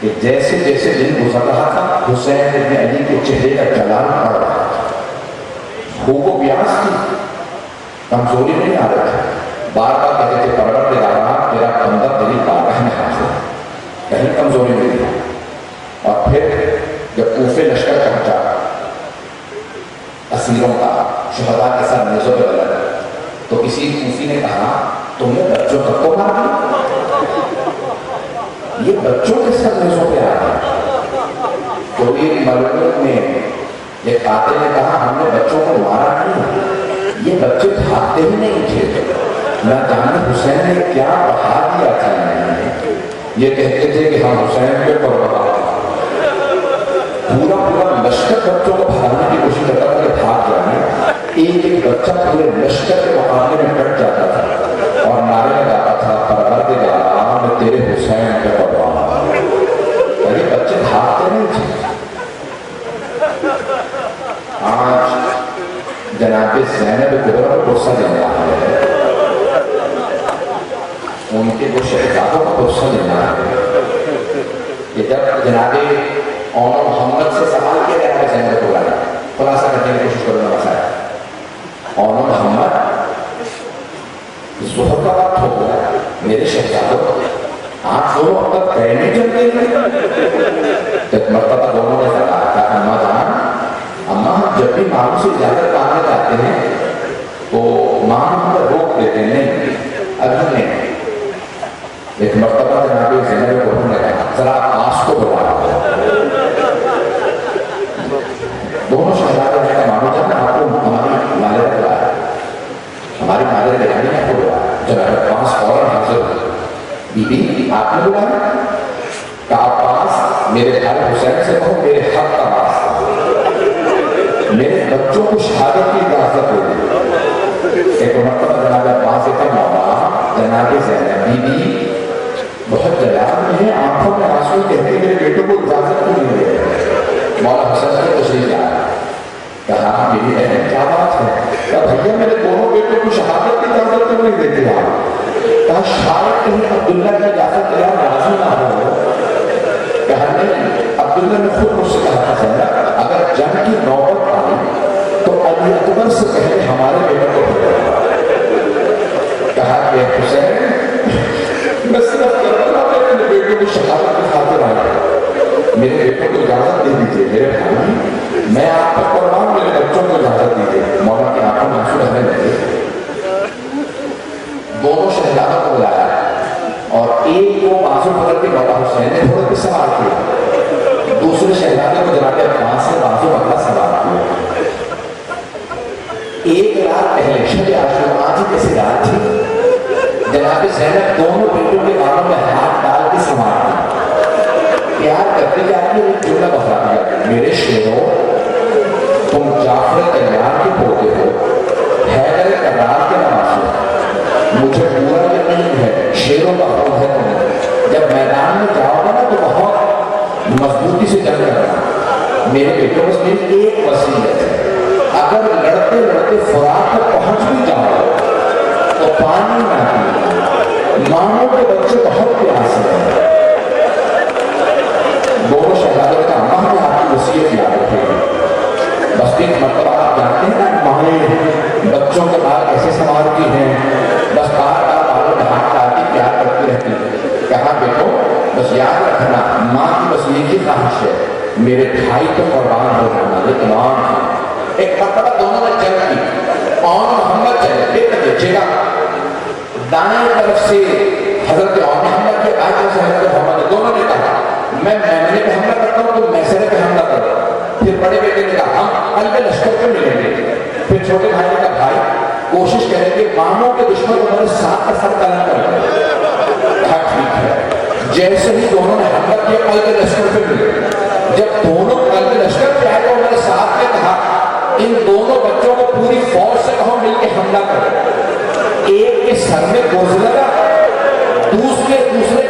کہ جیسے جیسے دن گزر رہا تھا حسین ابن علی کے چہرے کا جلال بڑھ رہا تھا، بھوک و پیاس کی کمزوری نہیں آ رہی تھی، بار بار کہتے تھے پروردگارا تیرا بندہ تیری بارگاہ میں حاضر ہے، کہیں کمزوری نہیں تھی۔ اور پھر جب کوفے لشکر پہنچا اسیروں کا شہداء کے ساتھ نیزوں پہ لڑا، تو کسی کوفی نے کہا تم نے بچوں تک کو مار دیا، یہ بچوں کے ساتھ نیزوں پہ آ گئے۔ تو ایک ملک میں ایک قاتل نے کہا ہم نے بچوں کو مارا نہیں، یہ بچے بھاگتے ہی نہیں تھے، نہ جانے حسین نے کیا بہا دیا تھا انہوں نے، یہ کہتے تھے کہ ہم حسین پہ قربان، پورا پورا لشکر بچوں کو بھاگنے کی کوشش کرتا تھا کہ بھاگ جائیں، ایک ایک بچہ پورے لشکر کے مقابلے میں کٹ جاتا تھا اور نعرے لگاتا تھا پروردگارا میں تیرے حسین پہ قربان۔ یہ بچے بھاگتے نہیں تھے۔ آج جناب زینب کبریٰ کو غصہ دینا ہے، ان کے وہ شہزادوں کو غصہ دینا ہے کہ جب جناب اور محمد سے سوال کیا گیا ہے زینب کبریٰ کا، خلاصہ کرنے کی کوشش کرنا مسائل، اور محمد ظہر کا وقت ہو گیا، میرے شہزادوں آپ دونوں اب تک پیر نہیں چلتے ہیں۔ ایک مرتبہ دونوں نے کہا کہ اماں جان، اماں ہم جب بھی ماں سے اجازت مانگنے جاتے ہیں تو ماں ہمیں روک دیتے ہیں، نہیں ابھی نہیں۔ ایک مرتبہ جناب زینب کو نے کہا ذرا آس کو بلا، دونوں شہزادے نے کہا مامو جان آپ کو ہماری مالے بلایا، ہماری مالے بلانی آپ کو بلایا۔ جناب عباس فوراً حاضر ہوئے، بی بی آپ نے بلایا؟ کہا عباس میرے بھائی حسین سے کہو میرے حق کا واسطہ، میرے بچوں کو شہادت کی اجازت دے دی۔ ایک مرتبہ جناب عباس کا مولا جناب زینب بی بی بہت جلال میں ہے، آنکھوں میں آنسو کہتے ہیں میرے بیٹوں کو اجازت کیوں نہیں دے؟ مولا حسن سے تشریف لایا، کہا میری بہن کیا بات ہے؟ کہا بھیا میرے دونوں بیٹوں کو شہادت کی اجازت کیوں نہیں دیتے آپ؟ کہا شاید کہیں عبداللہ کی اجازت کے لیے راضی نہ ہو۔ کہا نہیں، عبداللہ نے خود مجھ سے کہا تھا اگر جنگ کی نوبت آئی تو علی اکبر سے پہلے ہمارے بیٹوں کو بھیجو۔ کہا کہ حسین میں صرف کربلا میں اپنے بیٹوں کو شہادت کی خاطر آیا، میرے بیٹوں کو اجازت دے دیجیے، میرے بھائی میں آپ پر قربان، میرے بچوں کو اجازت دیجیے۔ مولا کی آنکھوں میں آنسو بہنے لگے۔ دونوں شہزادوں کو بلایا اور ایک کو بازو پکڑ کے مولا حسین نے تھوڑے پہ سوار کیا، دوسرے شہزادے کو جناب عباس سے بازو پکڑا سوار کیا۔ ایک رات پہلے شب عاشورا کی کیسی رات تھی، جناب زینب دونوں بیٹوں کے بالوں میں ہاتھ ڈال کے سمار دی، پیار کرتے جاتے ایک جملہ بتا دیا، میرے شیروں تم جعفر تیار کے پوتے ہو، حیدر کرار کے نواسے، مجھے پورا یقین ہے شیروں کا حکم ہے تمہیں، جب میدان میں جاؤ گے نا تو بہت مضبوطی سے جنگ کرنا، میرے بیٹوں میں ایک وصیت ہے، اگر لڑتے لڑتے فرات تک پہنچ بھی جاؤ تو پانی نہ پیو، ماموں کے بچے بہت پیاس ہیں۔ دونوں شہزادوں کا اماں نے آپ کی وصیت یاد رکھے۔ بس ایک مرتبہ آپ جانتے ہیں نا مائیں بچوں کے بال ایسے سنوارتی ہیں، بس بار بار بالوں میں ہاتھ ڈالتی پیار کرتی رہتی ہیں۔ کہا بیٹو بس یاد رکھنا ماں کی بس ایک ہی خواہش ہے، میرے بھائی تو قربان ہو جانا، لیکن آن ایک مرتبہ دونوں نے جنگ کی اور محمد چلے دیکھیے گا دائیں طرف سے حضرت اور محمد کے بائیں طرف سے حضرت محمد، دونوں نے کہا میں میمنے پہ حملہ کرتا ہوں تو میسرے پہ حملہ کرتا ہوں۔ پھر بڑے بیٹے نے کہا ہم قلب لشکر پہ ملیں گے۔ پھر چھوٹے بھائی نے کہا بھائی کوشش کریں کہ ماموں کے دشمن ہمارے ساتھ کا ساتھ قلم کر دیں۔ کہا ٹھیک ہے۔ جیسے ہی دونوں نے حملہ کیا قلب لشکر پہ ملے، جب دونوں قلب لشکر پہ آئے تو ہمارے ساتھ نے کہا ان دونوں بچوں کو پوری فوج سے کہو مل کے حملہ کریں۔ ایک کے سر میں گوز لگا، دوسرے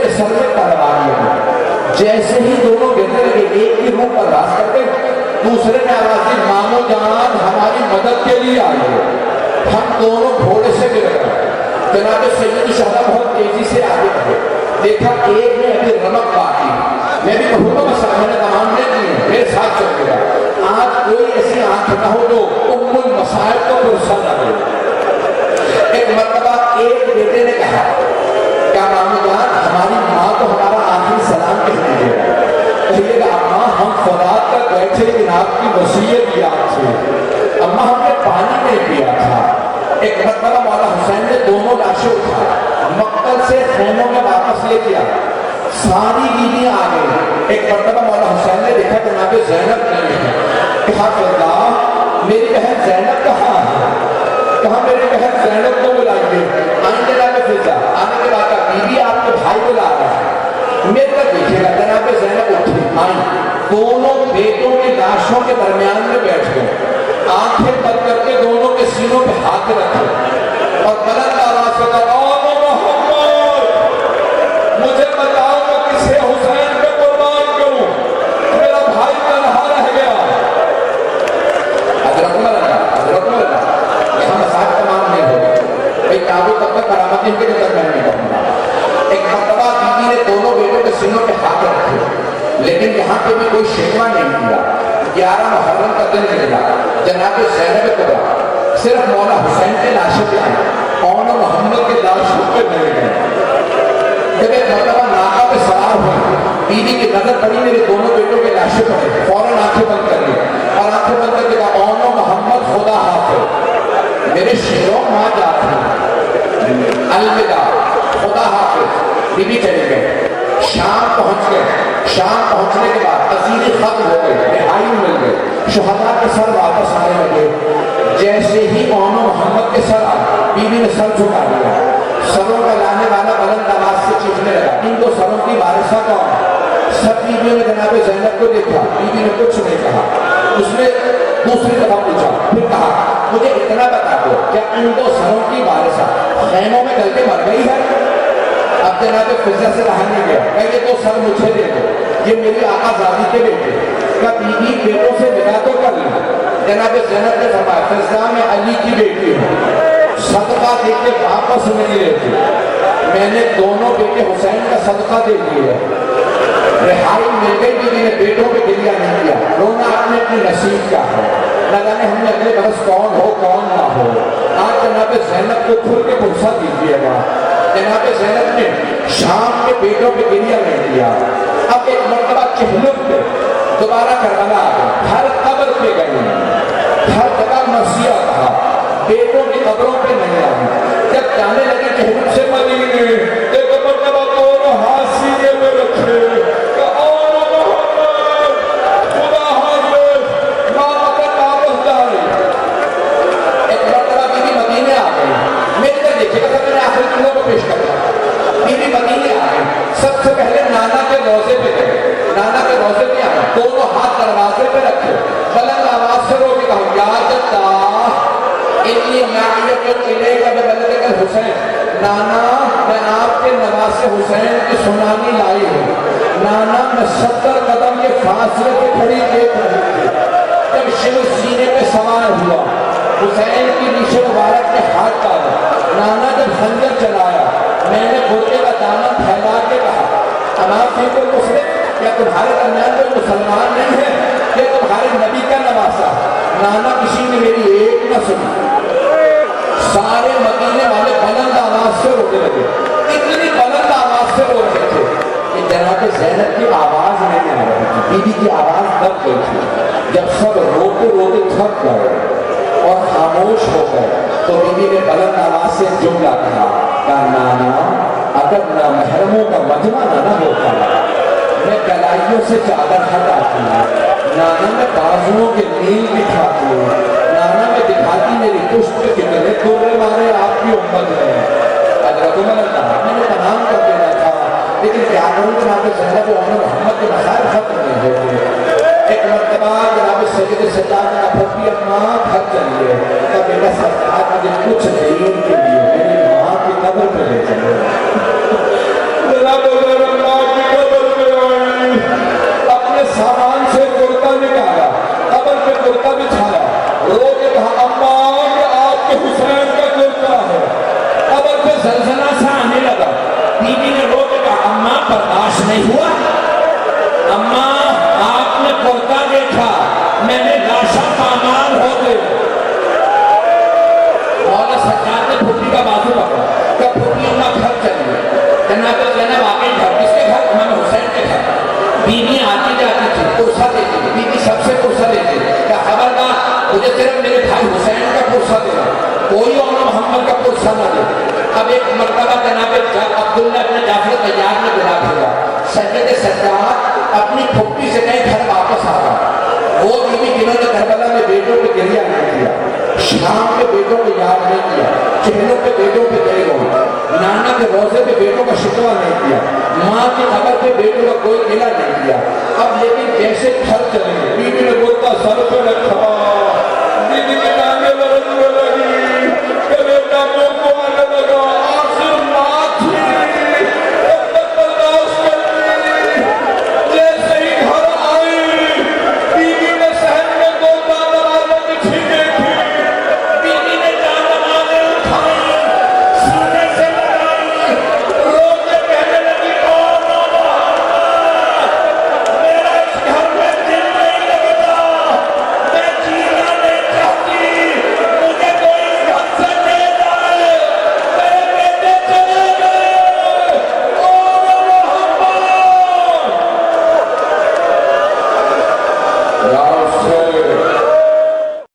کے سر میں تلوار لگا۔ جیسے ہی دونوں گرنے لگے ایک کی روح پر راز کرتے، دوسرے نے آواز دی مامو جان ہماری مدد کے لیے آئی ہے۔ ہم دونوں گھوڑے سے گر گئے۔ جناب سیدی شہزادہ بہت تیزی سے آگے بڑھے، دیکھا ایک نے ابھی رمق باقی، میں بھی کہوں گا میں نے تمام نے کی ہے، میرے ساتھ چل گیا۔ آج کوئی ایسی آنکھ نہ ہو جو ام المصائب کو پرسا نہ دے۔ ایک مرتبہ ایک بیٹے نے کہا کیا مامو جان ہماری ماں تو ہمارا آخری سلام کہتی ہے، کہیے گا اماں ہم فرات تک بیٹھے جناب کی وصیت یاد سے، اماں ہم نے پانی نہیں پیا تھا۔ ایک مرتبہ مولا حسین نے دونوں لاشیں اٹھا مقتل سے خیموں میں واپس لے کیا، ساری بیویاں آ گئی۔ ایک مرتبہ مولا حسین نے دیکھا جناب زینب نہیں ہے، کہا فردا میری بہن زینب کہاں ہے؟ کہا میری بہن زینب کو بلائیے۔ آئیں جناب فضا، آنے کے بعد بیوی آپ کے بھائی بلا رہا ہے، میرے تک دیکھیے گا۔ جناب زینب اٹھی آئیں، دونوں بیٹوں کی لاشوں کے درمیان میں بیٹھ گئے، آنکھیں بند کر کے دونوں کے سینوں پہ ہاتھ رکھے اور بلند آواز سے کہا محمد مجھے بتاؤ میں کسے حسین پہ قربان کروں، میرا بھائی تنہا رہ گیا۔ حضرت مولانا یہاں مسائل تمام نہیں ہوگی، بھائی تابو تب تک کرامت ان کے نظر میں نہیں کروں گا۔ ایک مرتبہ بیوی نے دونوں بیٹوں کے سینوں پہ ہاتھ رکھے، لیکن یہاں پہ بھی کوئی شکوہ نہیں کیا۔ 11 محرم کا دن نکلا، جناب زینب کبریٰ صرف مولا حسین کے لاشیں پہ آئی اور محمد کے لاشوں پہ نہیں گئے۔ جب ایک مرتبہ ناقہ پہ سوار ہوئی، بیوی کی نظر پڑی میرے دونوں بیٹوں کے لاشیں پڑے، فوراً آنکھیں بند کر لی اور آنکھیں بند کر کے کہا اونو محمد خدا حافظ، میرے شیروں ماں جاتی الوداع خدا حافظ۔ بیوی چلی گئے، شام پہنچ گئے۔ شام پہنچنے کے بعد عزیزی ختم ہو گئی، رہائی مل گئی، شہداء کے سر واپس آنے لگے۔ جیسے ہی اونو محمد کے سر آئے، بیوی نے سر جھکا دیا، سروں کا لانے والا بلند آواز سے چیخنے لگا ان دو سروں کی وارثہ کون ہے؟ سب بیویوں نے جناب زینب کو دیکھا، بیوی نے کچھ نہیں کہا۔ اس نے دوسری دفعہ پوچھا، پھر کہا مجھے اتنا بتا دو کیا ان دو سروں کی وارثہ خیموں میں گل کے مر گئی ہے؟ اب جناب فضا سے رہا نہیں گیا، کہ یہ تو سر مجھے دے دو، یہ میری آقا زادی کے بیٹے، کہ بیوی بیٹوں سے ودا تو کر لی۔ جناب زینب نے فرمایا فضا میں علی کی بیٹی ہوں، صدقہ دے کے واپس نہیں لیتی، میں نے دونوں بیٹے حسین کا صدقہ دے دیا۔ رہائی مل گئی، بیوی نے بیٹوں پہ گریہ نہیں کیا، رونا اپنے اپنے نصیب کا ہے، نہ جانے ہم نے اگلے برس کون ہو کون نہ ہو۔ آج جناب زینب کو کھل کے پرسہ دیجیے گا، جناب زینب نے شام کے بیٹوں پہ گریہ نہیں کیا۔ اب ایک مرتبہ چہلم پہ دوبارہ کربلا آ گئی، ہر قبر پہ گئی، ہر جگہ مرثیہ تھا، بیٹوں کی قبروں پہ نہیں آئی۔ جب جانے لگے چہلم سے مدینے، ایک مرتبہ دونوں ہاتھ سینے میں رکھے کہ اور محمد خدا حافظ ماں کا واپس جائے۔ ایک مرتبہ بیوی مدینے آ گئی، میرے کو دیکھے گا میں نے آخری دنوں کو پیش کرتا، بیوی مدینے آ گئی، سب سے پہلے نانا کے روزے پہ گئے، نانا کے روزے پہ آئے، دونوں ہاتھ دروازے پہ رکھے، بلند آواز سے رو کے کہا یا جدہ انی معیت الیک ببلدک الحسین، نانا میں آپ کے نواسے حسین کی سنانی لائی ہوں۔ نانا میں 70 قدم کے فاصلے پہ کھڑی دیکھ رہی تھی، جب شیو سینے پہ سوار ہوا، حسین کی نیش مبارک میں ہاتھ ڈالا. نانا جب خنجر چلایا میں نے گھوڑے کا دامن پھیلا کے کہا اب آپ ہیں کوئی مسلم کیا تمہارے درمیان کوئی مسلمان نہیں ہے کہ تمہارے نبی کا نواسا. نانا کسی نے میری ایک نہ سنی. سارے مدینے والے بلند آواز سے رونے لگے. اتنی بلند آواز سے رو رہے تھے کہ جناب زینب کی آواز نہیں آ رہی تھی. بی بی کی آواز دب گئی تھی. جب سب روتے روتے تھک گئے اور خاموش ہو گئے تو بی بی نے بلند آواز سے جملہ کہا نانا اگر نامحرموں کا مجمع نہ ہوتا میں کلائیوں سے چادر ہٹاتی ہوں. نانا میں بازوؤں کے نیل دکھاتی ہوں. نانا میں دکھاتی میری پشت کے کتنے درے مارے آپ کی امت ہے. حضرت عمر نے کہا میں نے تمام کر دینا تھا لیکن کیا کروں جناب زینب و عمر محمد کے مسائل ختم نہیں ہوتے. ایک مرتبہ جناب سید سجاد کا پھپھی اماں گھر چلیے تب میرا سرکار مجھے کچھ دیر کے لیے میری ماں کی قبر پہ لے چلے. جناب ماں کی قبر پہ آئی اپنے سامان سے کرتا نکالا قبر پہ کرتا بچھایا رو کے کہا اماں یہ آپ کے حسین کا کرتا ہے. قبر پہ زلزلہ سا آنے لگا. بی بی نے رو کے کہا اماں برداشت نہیں ہوا. اماں آپ نے کرتا دیکھا میں نے لاشا پامال ہو گئے. مولا سجاد نے پھوپھی کا بازو پکڑا کہ پھوپھی اماں گھر چلی. جناب زینب آگے گھر کس کے گھر امام حسین کے گھر. بیوی آتی جاتی تھی پرسہ دیتی تھی. بیوی سب سے پرسہ دیتی کہ خبردار مجھے صرف میرے بھائی حسین کا پرسہ دینا کوئی اور محمد کا پرسہ نہ دے. اب ایک مرتبہ جناب عبداللہ ابن جعفر طیار نے بلا بھیجا سید سجاد اپنی پھپھی سے کہیں گھر واپس آ گیا. وہ بیوی جنہوں نے کربلا میں بیٹوں پہ گریہ نہیں کیا شام کے بیٹوں کو یاد نہیں کیا چہروں پہ بیٹوں پہ گئے ہو نانا کے روزے پہ بیٹوں کا شکوہ نہیں کیا ماں کی قبر پہ بیٹوں کا کوئی گلہ نہیں کیا. اب لیکن کیسے گھر چلیں گے. بیوی نے بولتا سر پہ رکھا. بیوی کی ٹانگیں لڑکنے لگی کہ بیٹا منہ کو آنے لگا. آخر ماں تھی اب تک برداشت کرتی. جیسے ہی گھر آئی بیوی نے صحن میں دو دروازے بچھی دیکھی. بیوی نے جان نمازیں اٹھائی سینے سے لگائی رو کے کہنے لگی او میرا اس گھر میں دل نہیں لگتا میں جینا نہیں چاہتی. مجھے کوئی اس گھر سے لے جائے. میرے بیٹے چلے گئے او محمد. یا حسین